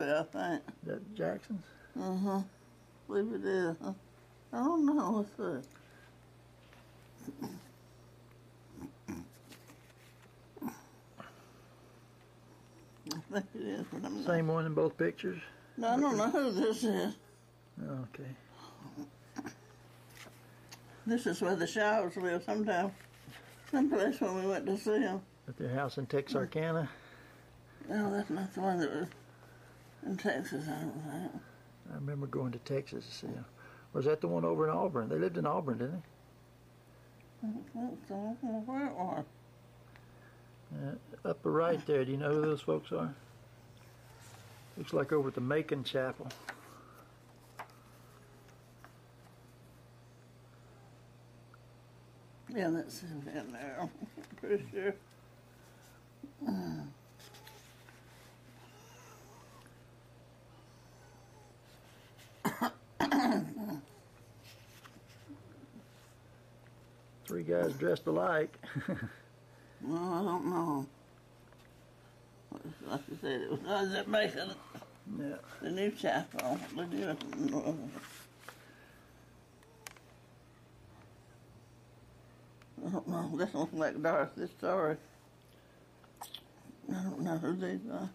I think. Is that Jackson's? I believe it is. I don't know. Let's see. I think it is, but I'm not. Same one in both pictures? No, I don't know who this is. Okay. This is where the Showers live sometime. Someplace when we went to see them. At their house in Texarkana? No, that's not the one that was in Texas, I don't think. I remember going to Texas to see them. Or was that the one over in Auburn? They lived in Auburn, didn't I don't think so. I don't know where it was. they? Upper right there, do you know who those folks are? Looks like over at the Macon Chapel. Yeah, that's in there. I'm pretty sure. Three guys dressed alike. Well, I don't know. Like you said, it was at Macon, Yeah. the new chapel. They do it. I don't know. This looks like Dorothy's story. I don't know who these are.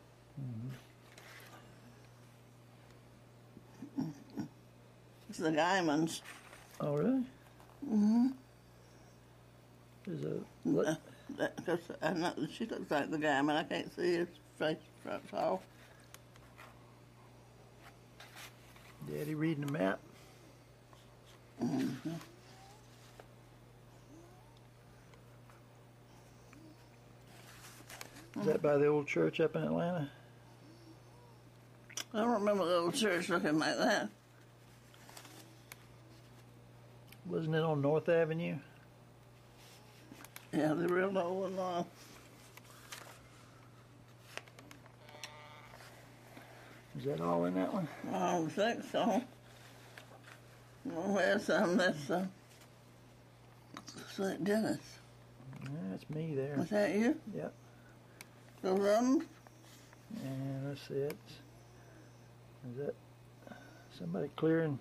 It's the Gaimans. Oh, really? There's a... What? Because I know she looks like the Gaiman. I can't see his face front off. Daddy reading the map? Is that by the old church up in Atlanta? I don't remember the old church looking like that. Wasn't it on North Avenue? Yeah, the real old one. Is that all in that one? I don't think so. Well, there's some. That's St. Dennis. Yeah, that's me there. Was that you? Yep. Those ones? And let's see, is that somebody clearing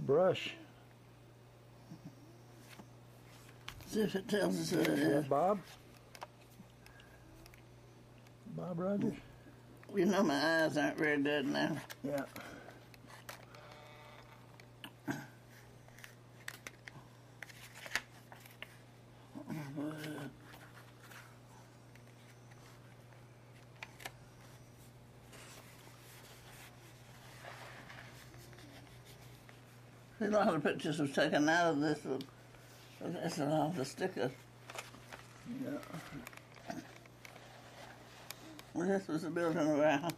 brush? See if it tells us who it Is is. that Bob? Bob Rogers? You know my eyes aren't very good now. Yeah. See, a lot of the pictures was taken out of this. That's a lot of the stickers. Yeah. Well, this was the building of our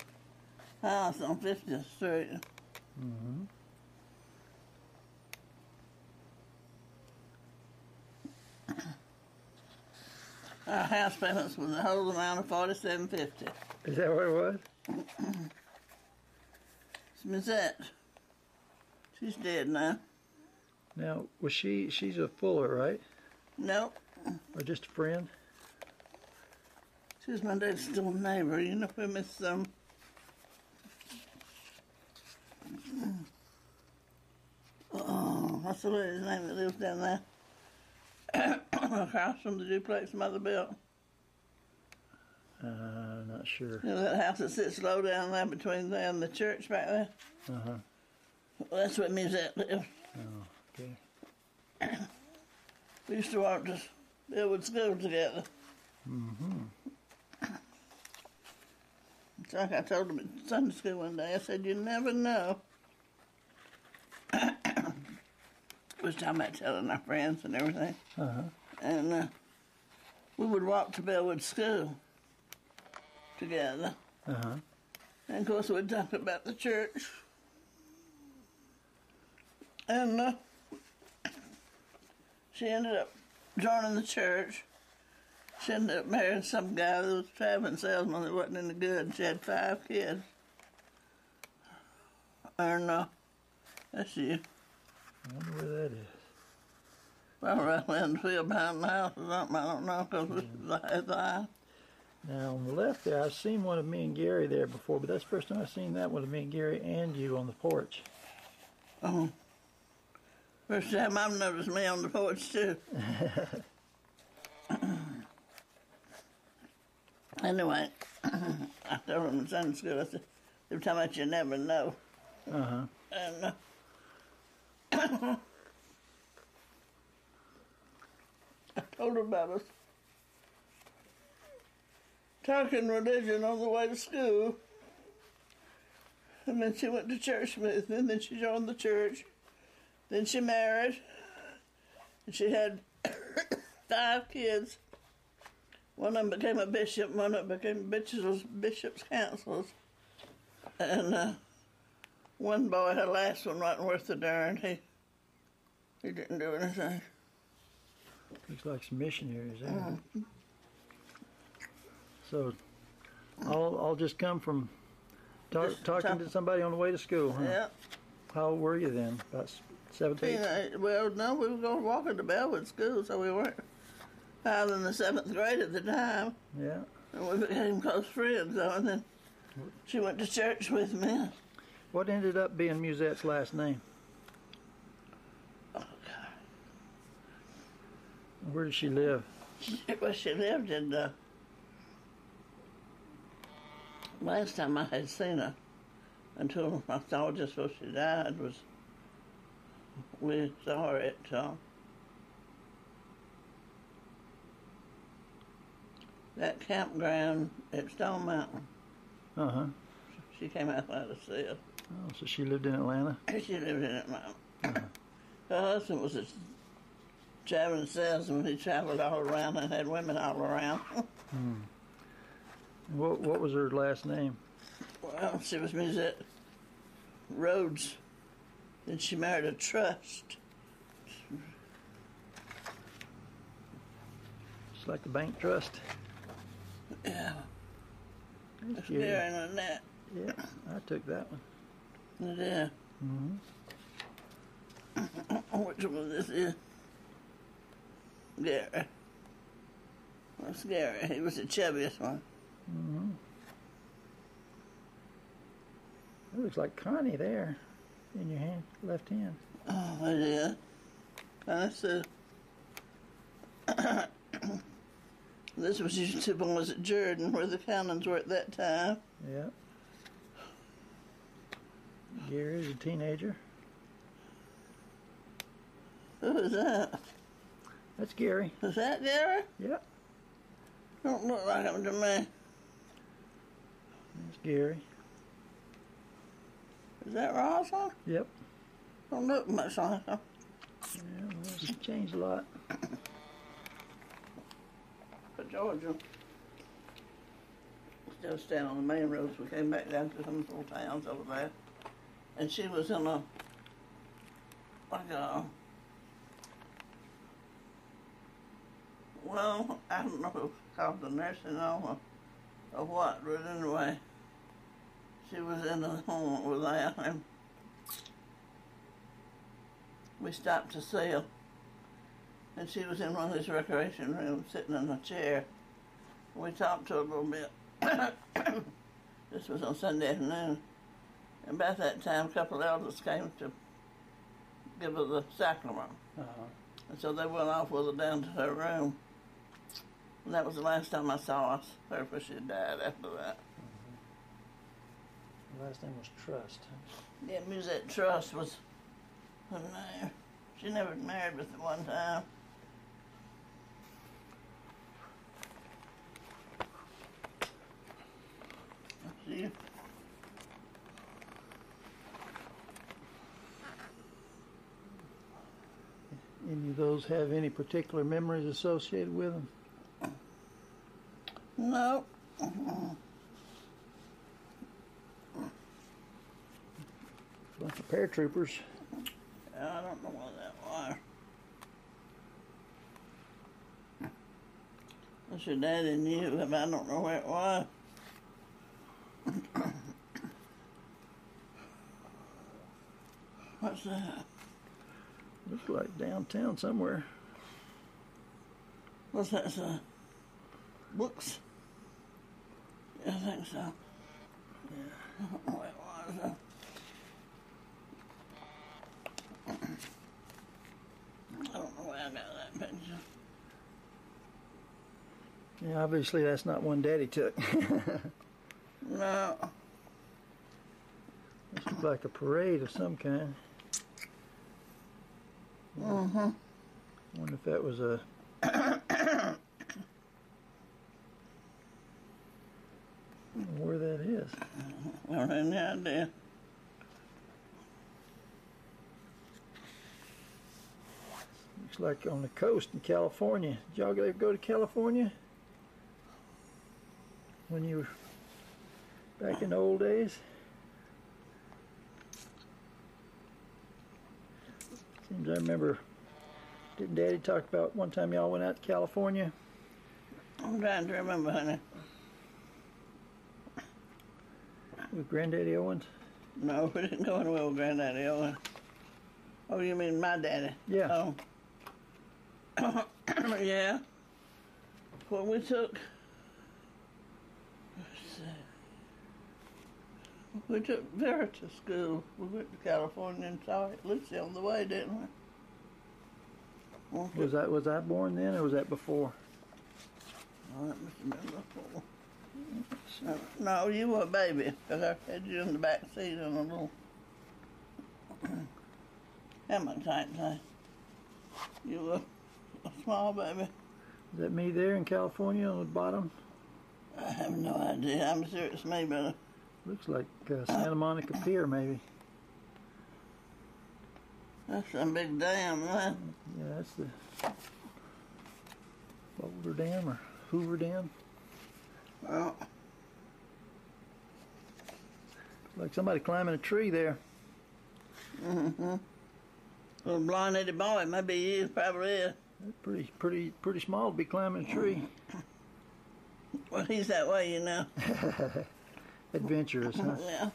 house on 50th Street. Mm-hmm. Our house payments was the whole amount of $47.50. Is that what it was? It's Mizette. She's dead now. Now, was she's a Fuller, right? Nope. Or just a friend? She was my dad's still neighbor. You know where Miss what's the lady's name that lives down there? Across from the duplex Mother built. Not sure. You know that house that sits low down there between there and the church back there? Uh-huh. Well, that's where Musette lives. Oh, okay. We used to walk to Billwood School together. Mm-hmm. It's like I told them at Sunday school one day. I said, you never know. We was talking about telling our friends and everything. Uh-huh. And we would walk to Bellwood School together. Uh-huh. And, of course, we'd talk about the church. And she ended up joining the church. She ended up marrying some guy that was a traveling salesman that wasn't any good. And she had 5 kids. And that's you. I wonder where that is. Well, right in the field behind the house or something. I don't know, because this is the house. Now on the left there, I've seen one of me and Gary there before, but that's the first time I've seen that one of me and Gary and you on the porch. Oh. First time I've noticed me on the porch, too. Anyway, I told him in Sunday school, I said, every time I you never know. Uh-huh. And I told her about us talking religion on the way to school. And then she went to church with me, and then she joined the church. Then she married, and she had 5 kids. One of them became a bishop, one of them became bishop's counselors. And one boy, her last one, wasn't worth the darn. He didn't do anything. Looks like some missionaries there. Mm-hmm. So, all just come from talking to somebody on the way to school, huh? Yeah. How old were you then? About 17? Well, no, we were going to walk into Bellwood School, so we weren't higher than the 7th grade at the time. Yeah. And we became close friends, though, and then she went to church with me. What ended up being Musette's last name? Oh, God. Where did she live? Well, she lived in last time I had seen her, until I saw her just before she died, was we saw her at that campground at Stone Mountain. Uh-huh. She came out there to see us. Oh, so she lived in Atlanta? She lived in Atlanta. Uh-huh. Her husband was a traveling salesman. He traveled all around and had women all around. What was her last name? Well, she was Musette Rhodes. Then she married a trust. It's like the bank trust? Yeah. That's Gary and Annette. Yeah, I took that one. Yeah. Mm-hmm. Which one this is? Gary. What's Gary? He was the chubbiest one. Mm-hmm. It looks like Connie there in your hand, left hand. Oh, it is. That's this was used to boys at Jordan, where the Cannons were at that time. Yeah. Gary's a teenager. Who is that? That's Gary. Is that Gary? Yep. Don't look like him to me. That's Gary. Is that Rosalind? Yep. Don't look much like him. Yeah, well, she's changed a lot. But Georgia still staying on the main roads. We came back down to some little towns over there. And she was in a, well, I don't know if it's called the nursing home or what, but anyway, she was in a home with that, and we stopped to see her. And she was in one of these recreation rooms, sitting in a chair. We talked to her a little bit. This was on Sunday afternoon. And about that time, a couple of elders came to give her the sacrament. Uh-huh. And so they went off with her down to her room. And that was the last time I saw her before she died after that. The last name was Trust. Yeah, Musette Trust was her name. She never married with the one time. See? Any of those have any particular memories associated with them? No. Bunch of paratroopers. I don't know what that was. That's your daddy knew, but I don't know where it was. What's that? Looks like downtown somewhere. What's that? Books? I think so. Yeah. I don't know what it was. I don't know where I got that picture. Yeah, obviously that's not one Daddy took. No. This looks like a parade of some kind. Mm-hmm. Wonder if that was a... where that is. I don't have any idea. Looks like on the coast in California. Did y'all ever go to California? When you were back in the old days? Seems I remember, didn't Daddy talk about one time y'all went out to California? I'm trying to remember, honey. With Granddaddy Owens? No, we didn't go anywhere with Granddaddy Owen. Oh, you mean my daddy? Yeah. Oh. Yeah. When we took... We took Vera to school. We went to California and saw Lucy on the way, didn't we? Was I born then, or was that before? Oh, that must have been before. No, you were a baby, because I had you in the back seat in a little hammock type thing. You were a small baby. Is that me there in California on the bottom? I have no idea. I'm sure it's me, but... Looks like Santa Monica Pier, maybe. That's some big dam, man. Yeah, that's the Boulder Dam or Hoover Dam. Well, Like somebody climbing a tree there. mm-hmm. Little blonde-headed boy, maybe he is, probably is. Pretty small to be climbing a tree. Well, he's that way, you know. Adventurous, huh? Yeah.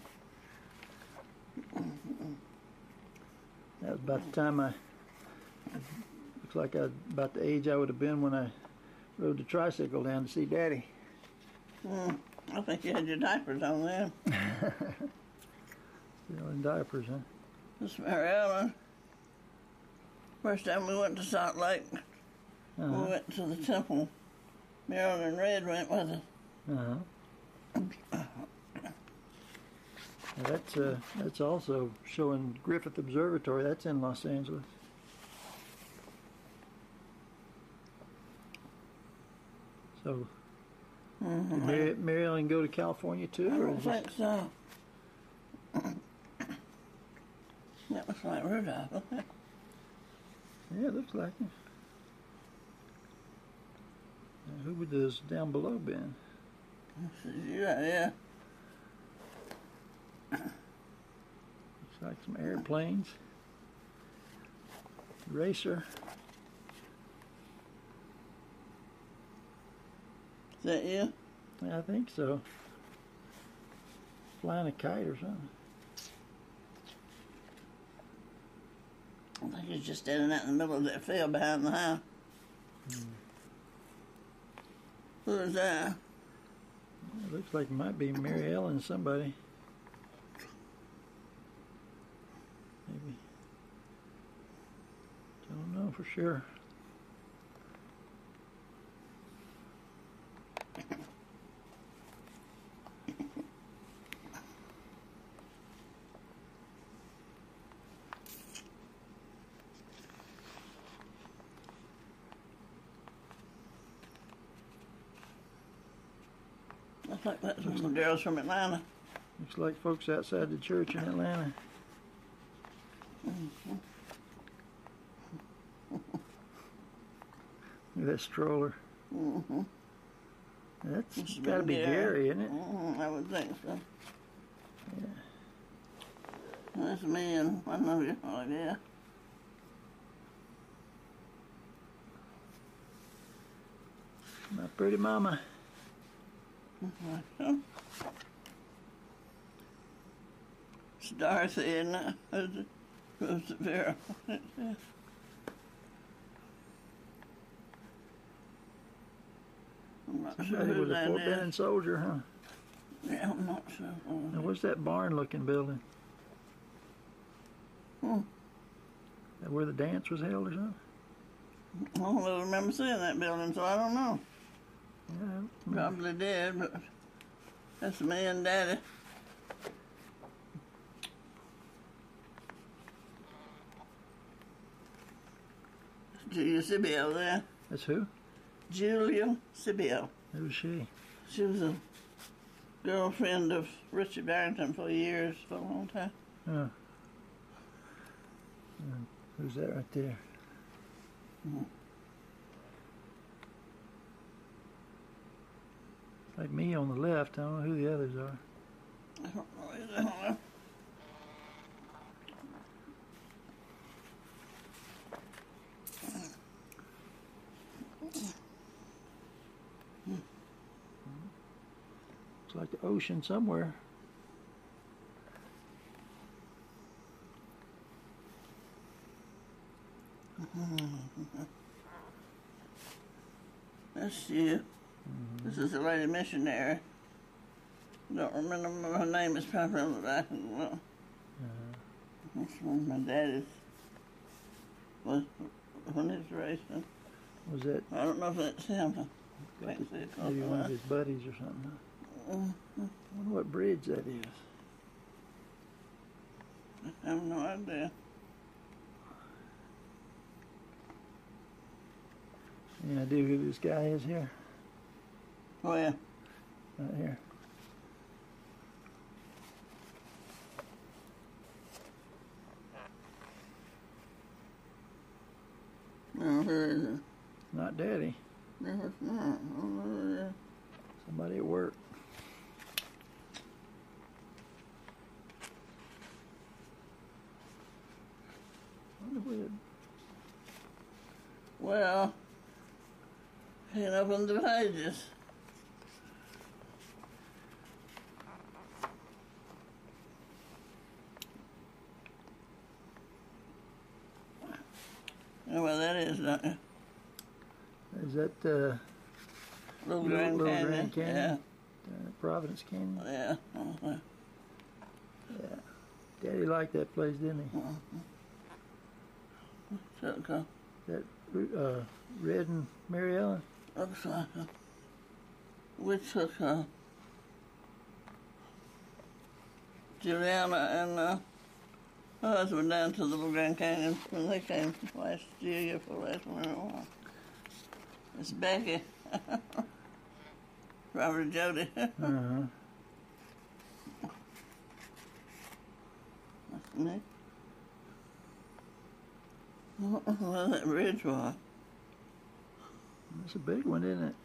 That was about the time looks like about the age I would have been when I rode the tricycle down to see Daddy. I think you had your diapers on then. Still in diapers, huh? Miss Mary Ellen. First time we went to Salt Lake, we went to the temple. Marilyn and Red went with us. That's also showing Griffith Observatory. That's in Los Angeles. So, did Mary Ellen go to California too? I Or don't is think so. That was like Rudolph, wasn't it? Yeah, it looks like it. Now, who would those down below been? Yeah. Looks like some airplanes. Racer. Is that you? Yeah, I think so. Flying a kite or something. I think he's just standing out in the middle of that field behind the house. Who is that? It looks like it might be Mary Ellen somebody. Maybe. Don't know for sure. I think that's one of the girls from Atlanta. Looks like folks outside the church in Atlanta. Look at that stroller. That's got to be Gary, isn't it? I would think so. Yeah. That's me and I know you. Oh, yeah. My pretty mama. It's Dorothy, isn't it? Who's the Vera? I'm not sure Somebody who was a that Fort Benning is. soldier, huh? Yeah, I'm not sure. Now, what's that barn-looking building? That where the dance was held or something? I don't really remember seeing that building, so I don't know. Yeah. Probably did, but that's me and Daddy. Julia Sibio there. That's who? Julia Sibio. Who's she? She was a girlfriend of Richard Barrington for years, for a long time. Huh. Who's that right there? Like me on the left. I don't know who the others are. I don't know either. It's like the ocean somewhere. That's you. This is a lady missionary. Don't remember her name. Is probably on the back of the wall. That's one of my daddy's was when he was racing. Was that I don't know if that's him. I can't see it. maybe one of his buddies or something? I wonder what bridge that is. I have no idea. Any idea who this guy is here? Oh yeah. Right here. No, who is it? Not Daddy. No, it's not. I don't know who it is. Somebody at work. I wonder where Well, can't open the pages. You know where that is, don't you? is that Little Grand Little Canyon. Grand Canyon? Providence Canyon? Yeah. Yeah. Yeah. Daddy liked that place, didn't he? Took a, That Red and Mary Ellen? looks like a, we took Juliana and her husband down to the Little Grand Canyon when they came last year for last winter. It's Becky. Robert Jody. Uh-huh. That's me. Well, that bridge was. That's a big one, isn't it?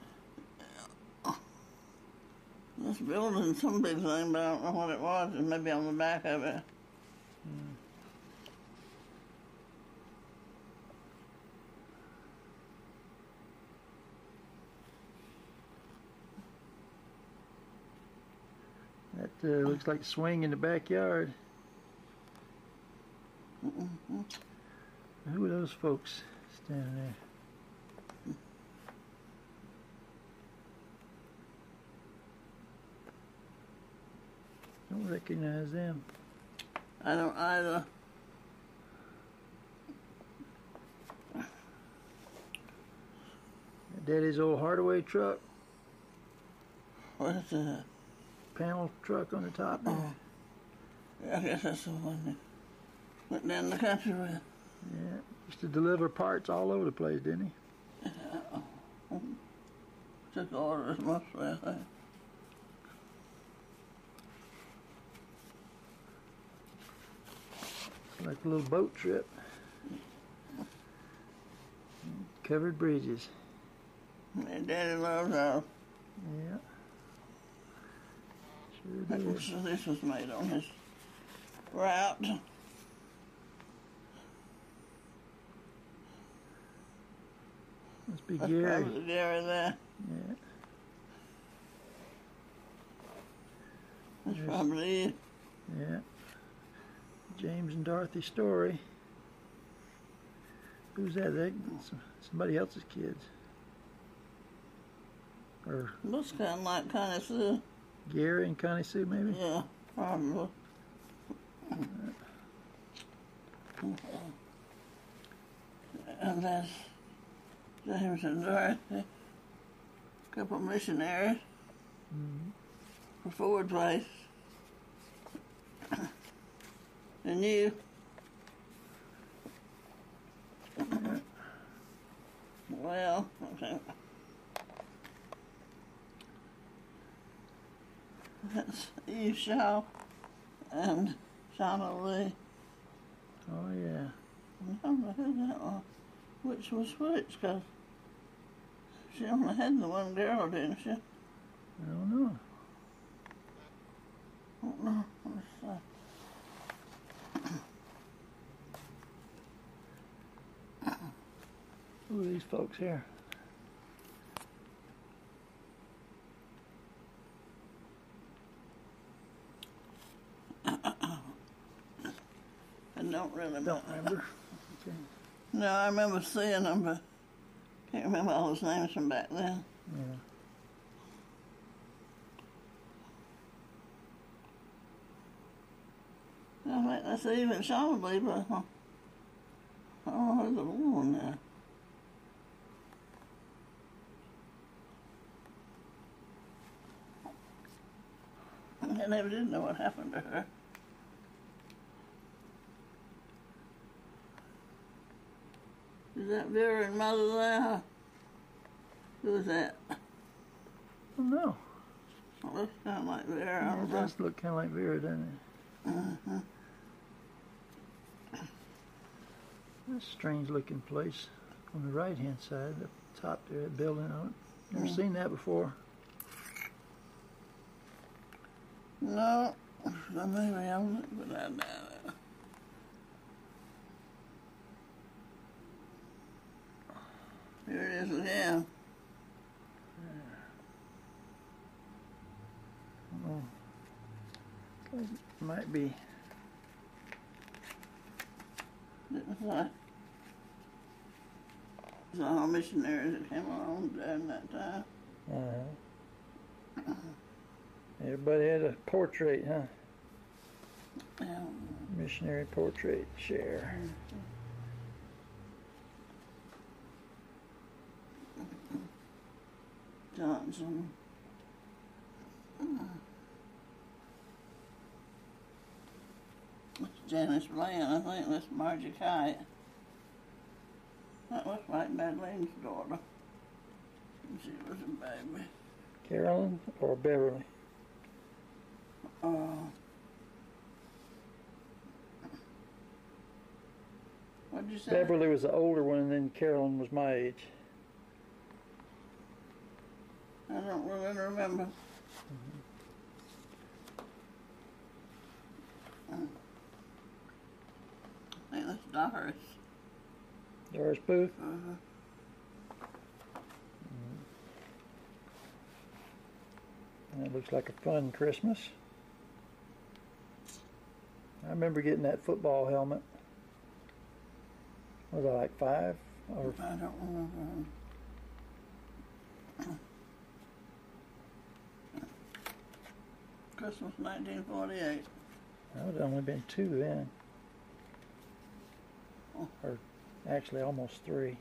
This building, some big thing, but I don't know what it was. It may be on the back of it. That looks like a swing in the backyard. Who are those folks standing there? Don't recognize them. I don't either. Daddy's old Hardaway truck, What is that? panel truck on the top there. Yeah, I guess that's the one that went down the country with. Yeah, used to deliver parts all over the place, didn't he? Took orders mostly, I think. Like a little boat trip. Covered bridges. And Daddy loves ours. Yeah. Sure did. This was made on his route. Must be That's Gary. probably Gary there. Yeah. That's probably it. Yeah. James and Dorothy Story. Who's that? Somebody else's kids. Or Looks kind of like Connie Sue. Gary and Connie Sue, maybe? Yeah, probably. And that's James and Dorothy, a couple missionaries for Ford Place. And you. Well, okay. That's Eve Shaw and Shauna Lee. Oh, yeah. I don't know who that was. Which was which, because she only had the one girl, didn't she? I don't know. I don't know. Let's see. Who are these folks here? I don't really Don't remember. Okay. No, I remember seeing them, but can't remember all those names from back then. Yeah. I mean, that's even Shauna Lee, but I don't know who's the woman there. I never did know what happened to her. Is that Vera and Mother there? Who is that? I don't know. Well, looks kind of like Vera. I Yeah, don't it know. does look kind of like Vera, doesn't it? That's a strange looking place on the right hand side, up top there, that building on it. Never seen that before. No, so maybe I'm looking for that down there. Here it is again. Oh. It might be. It's all missionaries that came along during that time. Everybody had a portrait, huh? Yeah. Missionary portrait share. Johnson. That's Janice Bland, I think that's Margie Kite. That looks like Madeleine's daughter. She was a baby. Carolyn or Beverly? What'd you say? Beverly was the older one, and then Carolyn was my age. I don't really remember. I think that's Doris. Doris Booth. That looks like a fun Christmas. I remember getting that football helmet. Was I like 5? Or I don't remember. Christmas 1948. I would have only been 2 then. Oh. Or actually almost 3.